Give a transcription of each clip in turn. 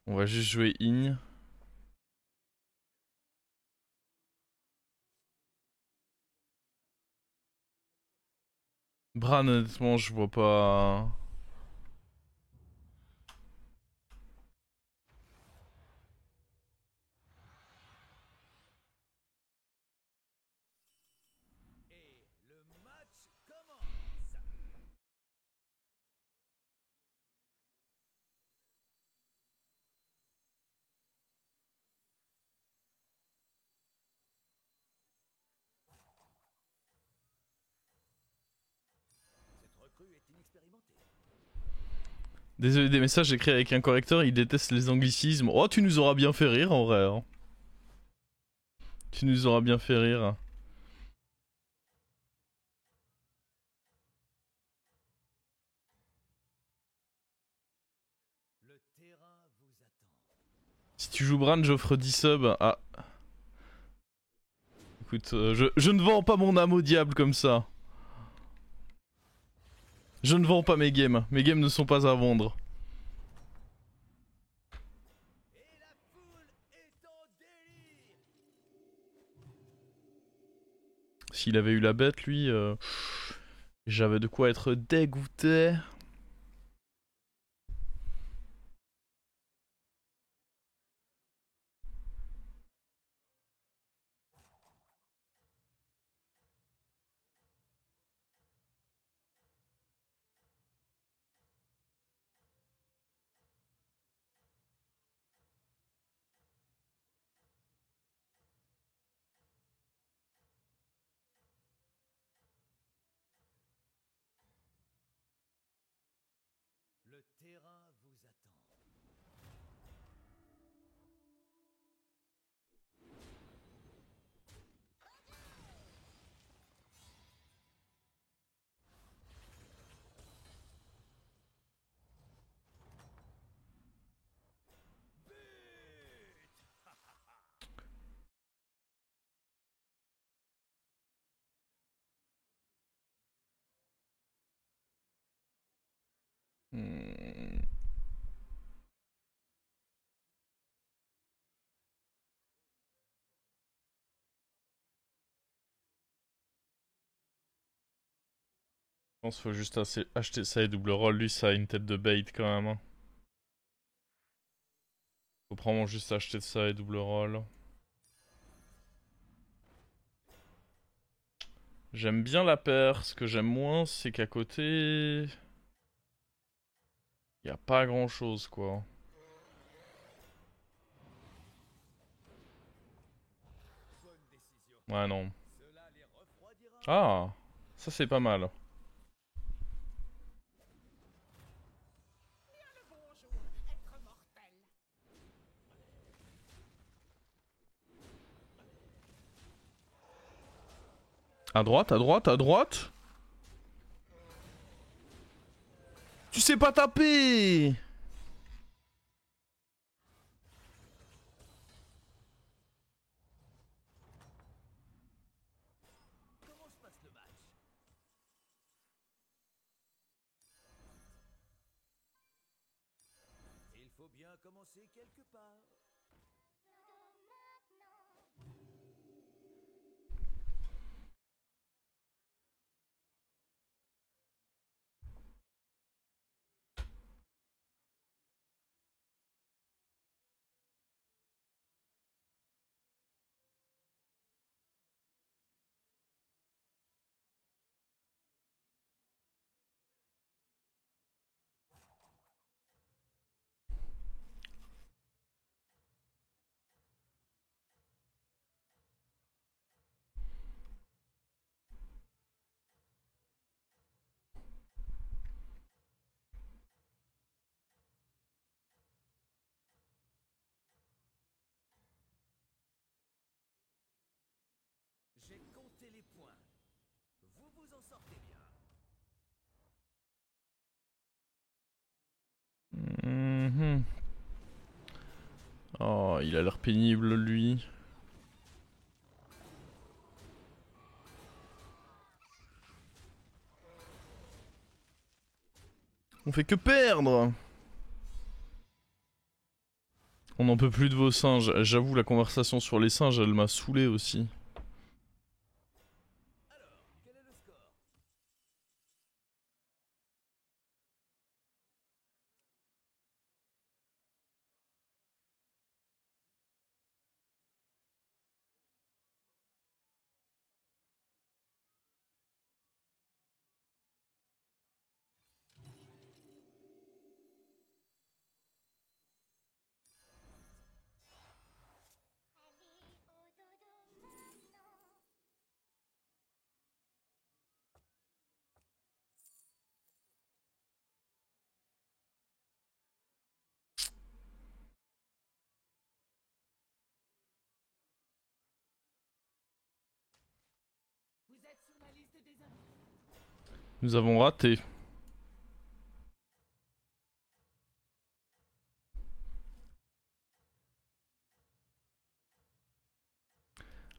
On va juste jouer Igne. Bran, honnêtement, je vois pas. Désolé des messages écrits avec un correcteur, il déteste les anglicismes. Oh, tu nous auras bien fait rire en vrai. Hein. Tu nous auras bien fait rire. Si tu joues Bran, j'offre 10 subs. Ah. Écoute, je ne vends pas mon âme au diable comme ça. Je ne vends pas mes games. Mes games ne sont pas à vendre. S'il avait eu la bête, lui, j'avais de quoi être dégoûté. Hmm. Je pense qu'il faut juste acheter ça et double roll. Lui, ça a une tête de bait quand même. Hein. Faut probablement juste acheter ça et double roll. J'aime bien la paire. Ce que j'aime moins, c'est qu'à côté... Y a pas grand chose, quoi. Ouais, non. Ah, ça c'est pas mal. À droite, à droite, à droite. Tu sais pas taper. Mhm. Oh, il a l'air pénible, lui. On fait que perdre. On n'en peut plus de vos singes. J'avoue, la conversation sur les singes, elle m'a saoulé aussi. Nous avons raté.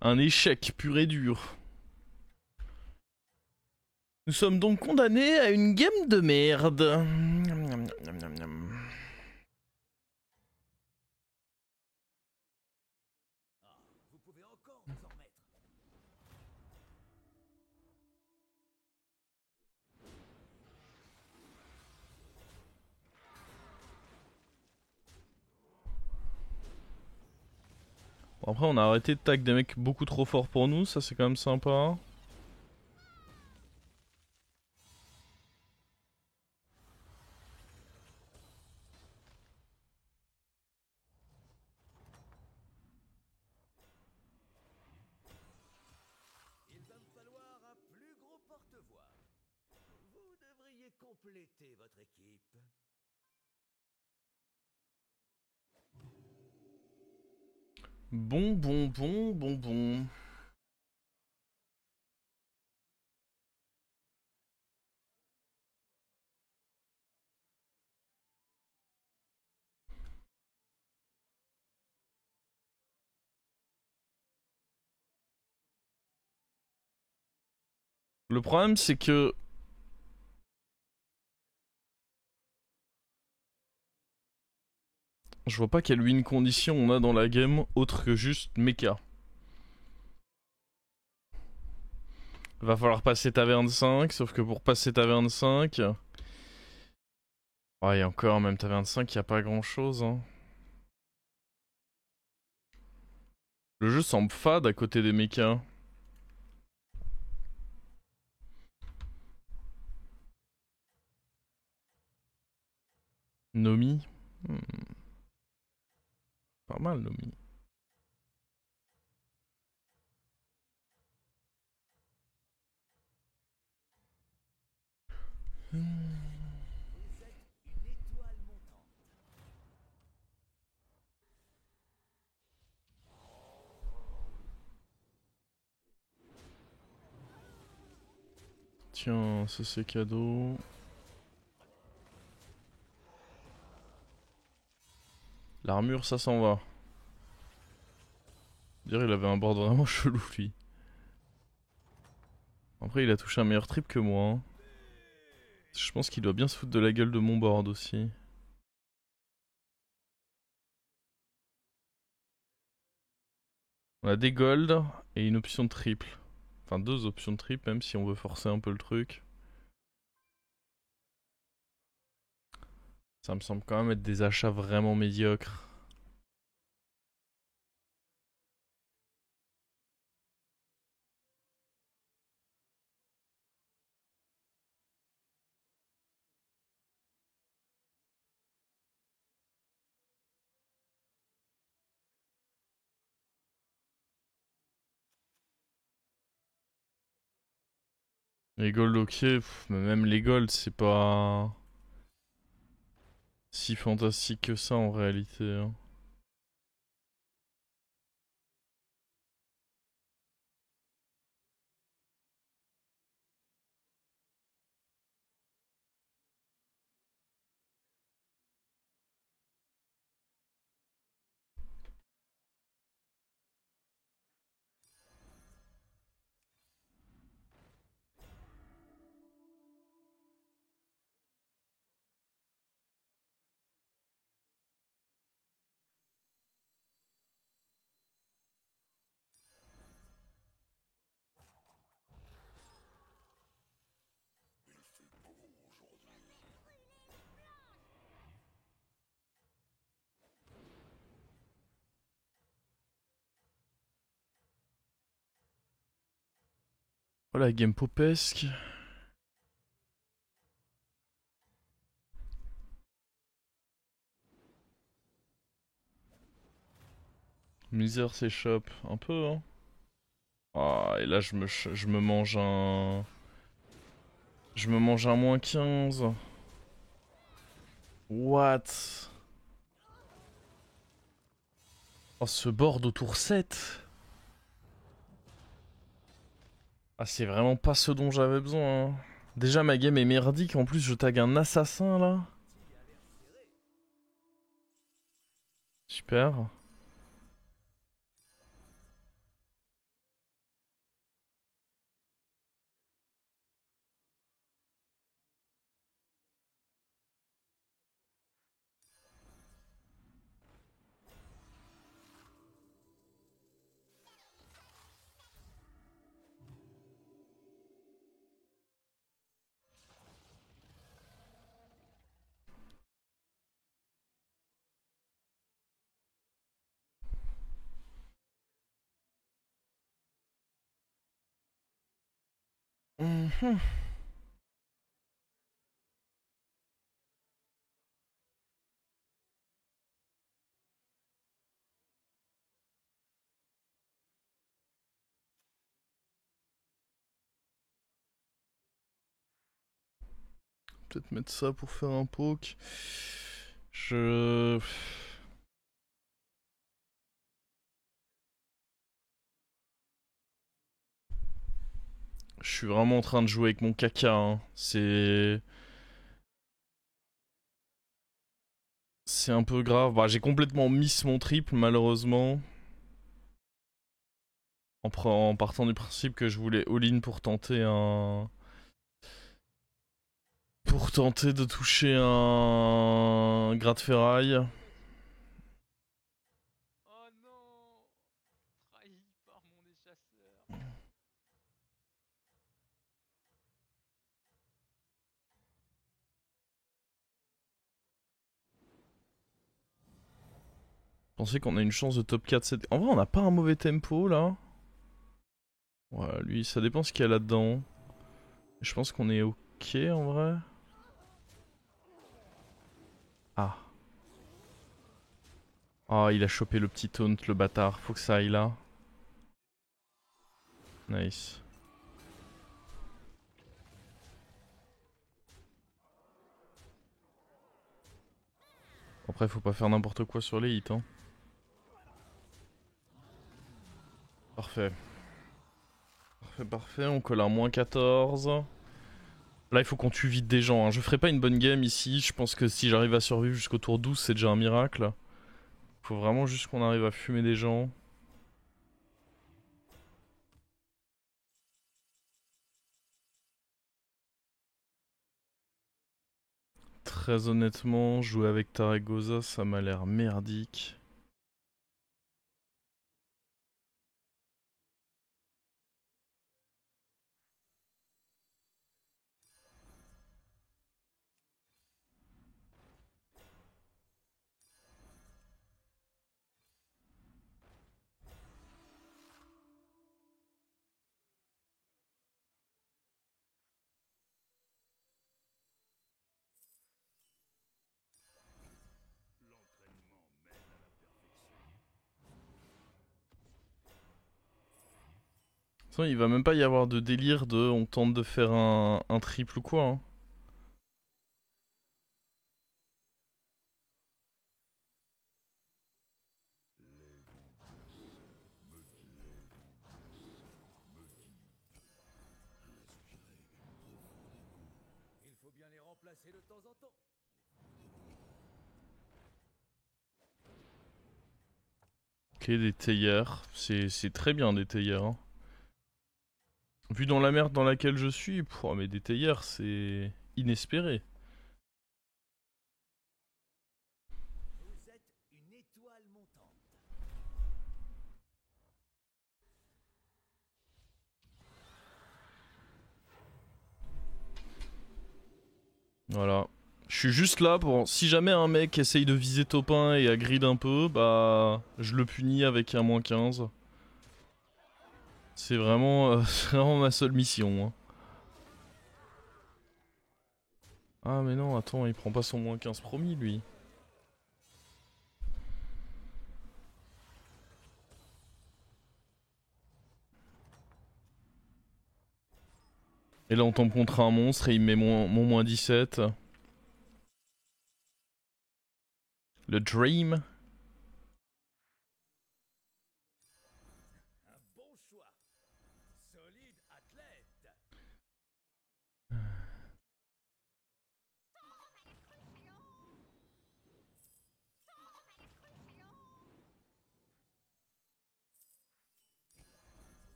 Un échec pur et dur. Nous sommes donc condamnés à une game de merde. Bon, après, on a arrêté de tag des mecs beaucoup trop forts pour nous, ça c'est quand même sympa. Il va me falloir un plus gros porte-voix. Vous devriez compléter votre équipe. Bon. Le problème c'est que... Je vois pas quelle win condition on a dans la game autre que juste mecha. Va falloir passer taverne 5, sauf que pour passer taverne 5... Ouais, et encore, même taverne 5, y a pas grand chose. Hein. Le jeu semble fade à côté des mechas. Nomi Pas mal, Nomi. Vous êtes une étoile montante. Tiens, ça c'est cadeau. L'armure, ça s'en va. Je dirais il avait un board vraiment chelou, lui. Après, il a touché un meilleur trip que moi. Hein. Je pense qu'il doit bien se foutre de la gueule de mon board aussi. On a des golds et une option de triple. Enfin, deux options de triple, même si on veut forcer un peu le truc. Ça me semble quand même être des achats vraiment médiocres. Les golds, ok, mais même les golds, c'est pas si fantastique que ça en réalité. Hein. Oh la game popesque. Misère s'échappe un peu, hein. Ah, et là je me mange un... Je me mange un -15. What? Oh, ce board au tour 7. Ah, c'est vraiment pas ce dont j'avais besoin, hein. Déjà, ma game est merdique. En plus, je tag un assassin, là. Super. Mhm. Peut-être mettre ça pour faire un poke. Je... Je suis vraiment en train de jouer avec mon caca, hein. C'est un peu grave. Bah, j'ai complètement miss mon triple, malheureusement. En partant du principe que je voulais all-in pour tenter un... Pour tenter de toucher un... gratte-ferraille. Oh non! Trahi par mon échasseur. Pensez qu'on a une chance de top 4 7... En vrai, on n'a pas un mauvais tempo, là. Ouais, lui, ça dépend ce qu'il y a là-dedans. Je pense qu'on est ok, en vrai. Ah. Ah, il a chopé le petit taunt, le bâtard. Faut que ça aille là. Nice. Après, faut pas faire n'importe quoi sur les hits, hein. Parfait. Parfait, on colle un -14. Là, il faut qu'on tue vite des gens, hein. Je ferai pas une bonne game ici. Je pense que si j'arrive à survivre jusqu'au tour 12, c'est déjà un miracle. Faut vraiment juste qu'on arrive à fumer des gens. Très honnêtement, jouer avec Taragosa, ça m'a l'air merdique. De toute façon, il va même pas y avoir de délire de on tente de faire un triple ou quoi, hein. Il faut bien les remplacer de temps en temps. Ok, des théières. C'est très bien des théières, hein. Vu dans la merde dans laquelle je suis, pouah, mais des théières, c'est inespéré. Vous êtes une étoile montante. Voilà. Je suis juste là pour... Si jamais un mec essaye de viser top 1 et à grid un peu, bah... Je le punis avec un -15. C'est vraiment, c'est vraiment ma seule mission. Hein. Ah mais non, attends, il prend pas son moins 15 promis lui. Et là on tombe contre un monstre et il met mon moins 17. Le Dream. Un bon choix. Solide athlète.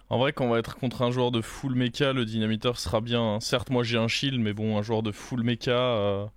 En vrai, quand on va être contre un joueur de full mecha, le dynamiteur sera bien. Hein. Certes, moi j'ai un shield, mais bon, un joueur de full mecha.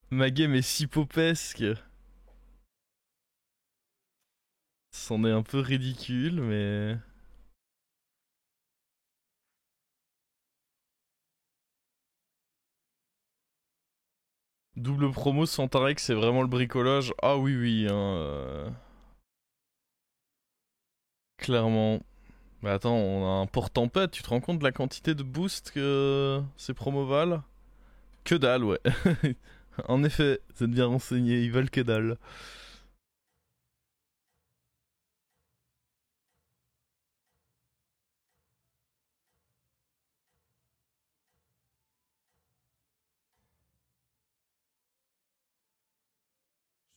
Ma game est si popesque. C'en est un peu ridicule, mais. Double promo sans Tarek, c'est vraiment le bricolage. Ah oui, oui, hein, clairement. Mais attends, on a un porte-tempête, tu te rends compte de la quantité de boost que ces promos valent? Que dalle, ouais. En effet, vous êtes bien renseigné, ils valent que dalle.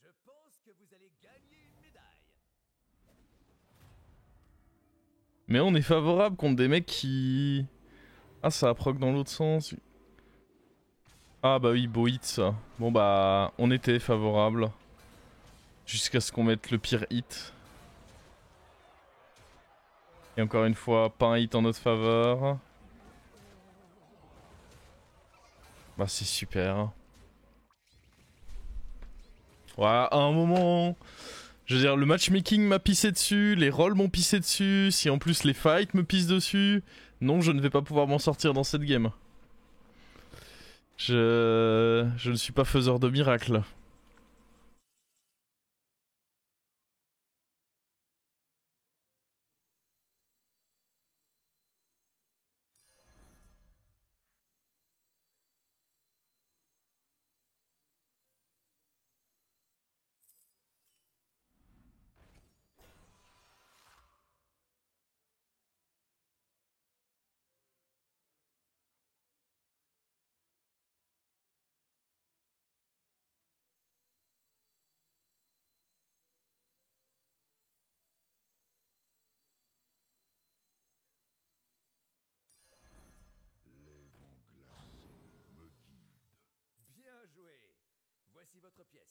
Je pense que vous allez gagner une médaille. Mais on est favorable contre des mecs qui. Ah, ça proc dans l'autre sens. Ah bah oui, beau hit ça. Bon bah, on était favorable. Jusqu'à ce qu'on mette le pire hit. Et encore une fois, pas un hit en notre faveur. Bah c'est super. Ouais, à un moment... Je veux dire, le matchmaking m'a pissé dessus, les rolls m'ont pissé dessus, si en plus les fights me pissent dessus... Non, je ne vais pas pouvoir m'en sortir dans cette game. Je ne suis pas faiseur de miracles. Bien joué. Voici votre pièce.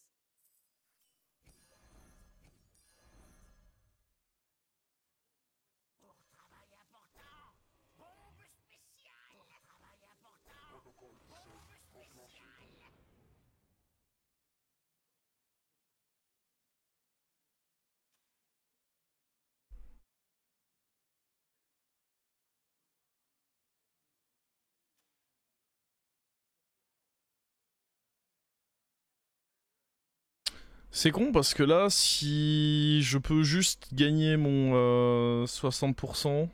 Pour travail important. Bombe spéciale. Pour travail important. Bombe spéciale. C'est con parce que là, si je peux juste gagner mon 60%,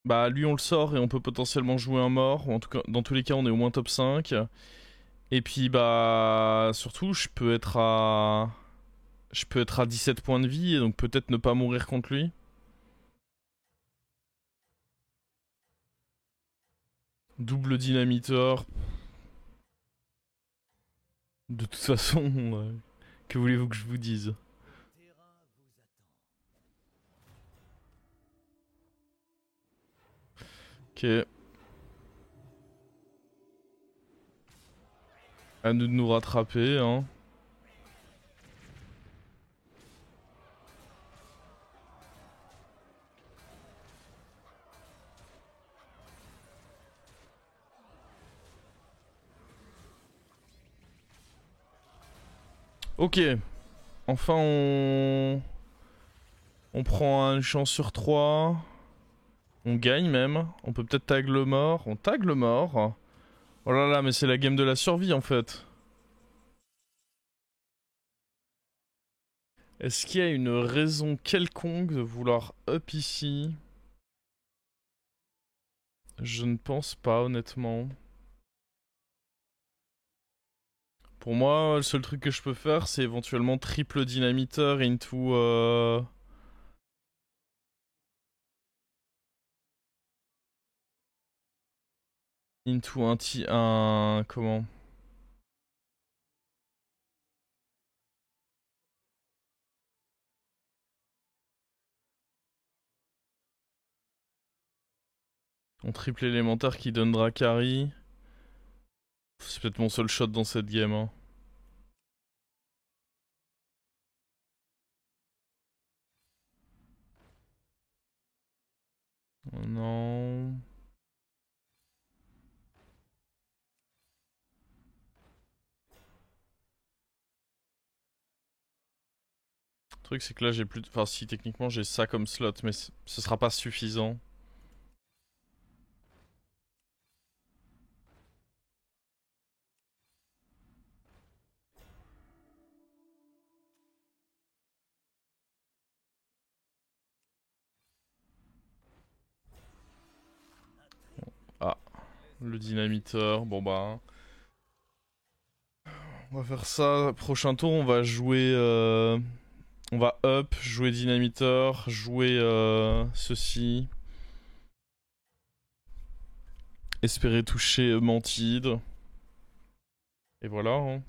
bah lui on le sort et on peut potentiellement jouer un mort. Ou en tout cas, dans tous les cas, on est au moins top 5. Et puis bah surtout, je peux être à 17 points de vie et donc peut-être ne pas mourir contre lui. Double dynamiteur. De toute façon, que voulez-vous que je vous dise? Le terrain vous attend. Ok. À nous de nous rattraper, hein. Ok. Enfin, on prend une chance sur 3. On gagne même. On peut peut-être tag le mort. On tag le mort. Oh là là, mais c'est la game de la survie en fait. Est-ce qu'il y a une raison quelconque de vouloir up ici? Je ne pense pas, honnêtement. Pour moi, le seul truc que je peux faire, c'est éventuellement triple dynamiteur into... Into un... Comment? Un triple élémentaire qui donne Dracari. C'est peut-être mon seul shot dans cette game. Hein. Non... Le truc c'est que là j'ai plus... Enfin si techniquement j'ai ça comme slot, mais ce sera pas suffisant. Ah, le dynamiteur, bon bah... On va faire ça, prochain tour on va jouer... On va up, jouer dynamiteur, jouer ceci. Espérer toucher Mantide. Et voilà. Hein.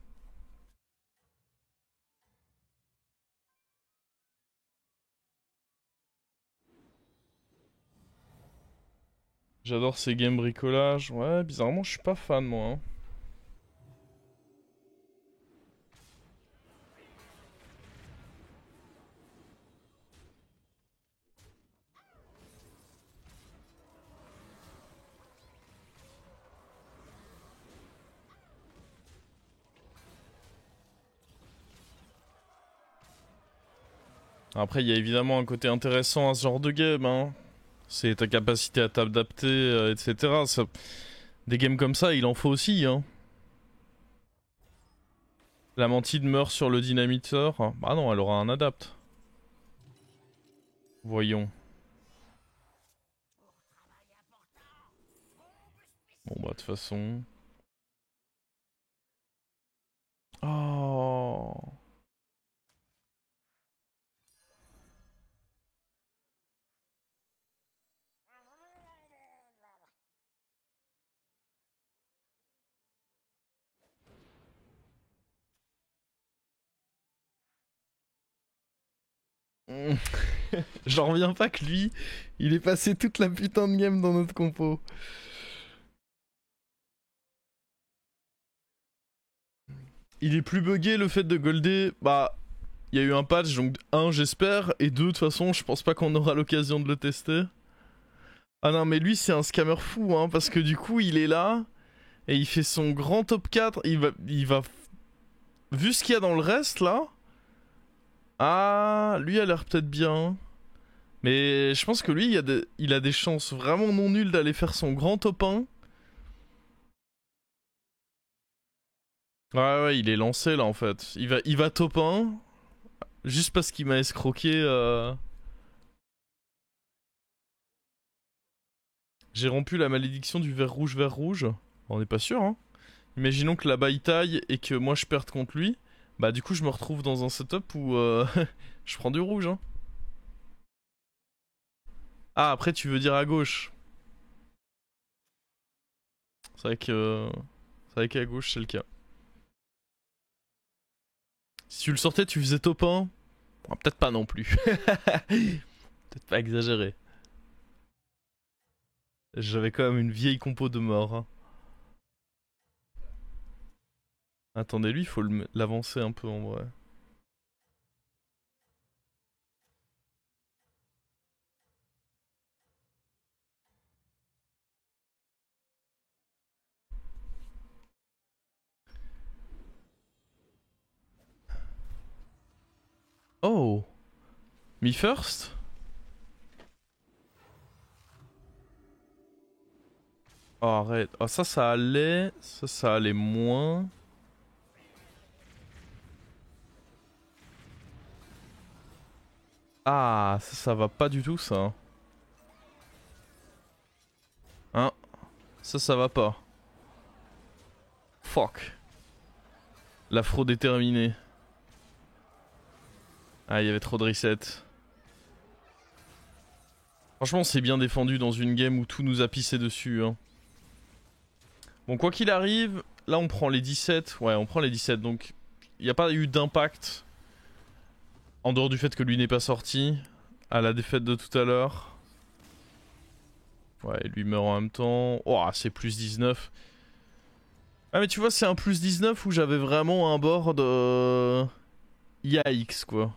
J'adore ces games bricolage. Ouais, bizarrement, je suis pas fan, moi. Hein. Après, il y a évidemment un côté intéressant à ce genre de game. Hein. C'est ta capacité à t'adapter, etc. Ça... Des games comme ça, il en faut aussi. Hein. La Mantide meurt sur le dynamiteur. Bah non, elle aura un adapt. Voyons. Bon bah de toute façon... Oh... J'en reviens pas que lui, il est passé toute la putain de game dans notre compo. Il est plus buggé le fait de golder. Bah, il y a eu un patch, donc un j'espère, et deux de toute façon, je pense pas qu'on aura l'occasion de le tester. Ah non, mais lui c'est un scammer fou, hein, parce que du coup il est là, et il fait son grand top 4, il va... Vu ce qu'il y a dans le reste là... Ah, lui a l'air peut-être bien. Mais je pense que lui, il a des chances vraiment non nulles d'aller faire son grand top 1. Ouais, ouais, il est lancé là en fait. Il va top 1, juste parce qu'il m'a escroqué. J'ai rompu la malédiction du vert rouge. On n'est pas sûr, hein. Imaginons que là-bas il taille et que moi je perde contre lui. Bah du coup je me retrouve dans un setup où je prends du rouge, hein. Ah, après tu veux dire à gauche. C'est vrai que... C'est vrai qu'à gauche c'est le cas. Si tu le sortais, tu faisais top 1. Bon, peut-être pas non plus. Peut-être pas exagéré. J'avais quand même une vieille compo de mort. Hein. Attendez, lui, il faut l'avancer un peu en vrai. Oh. Me first? Oh, arrête. Oh, ça allait. Ça allait moins. Ah, ça va pas du tout, ça. Hein? Ça va pas. Fuck. La fraude est terminée. Ah, il y avait trop de reset. Franchement, c'est bien défendu dans une game où tout nous a pissé dessus. Hein. Bon, quoi qu'il arrive, là on prend les 17. Ouais, on prend les 17. Donc, il n'y a pas eu d'impact. En dehors du fait que lui n'est pas sorti. À la défaite de tout à l'heure. Ouais, lui meurt en même temps. Oh, c'est plus 19. Ah, mais tu vois, c'est un plus 19 où j'avais vraiment un board. Yikes, quoi.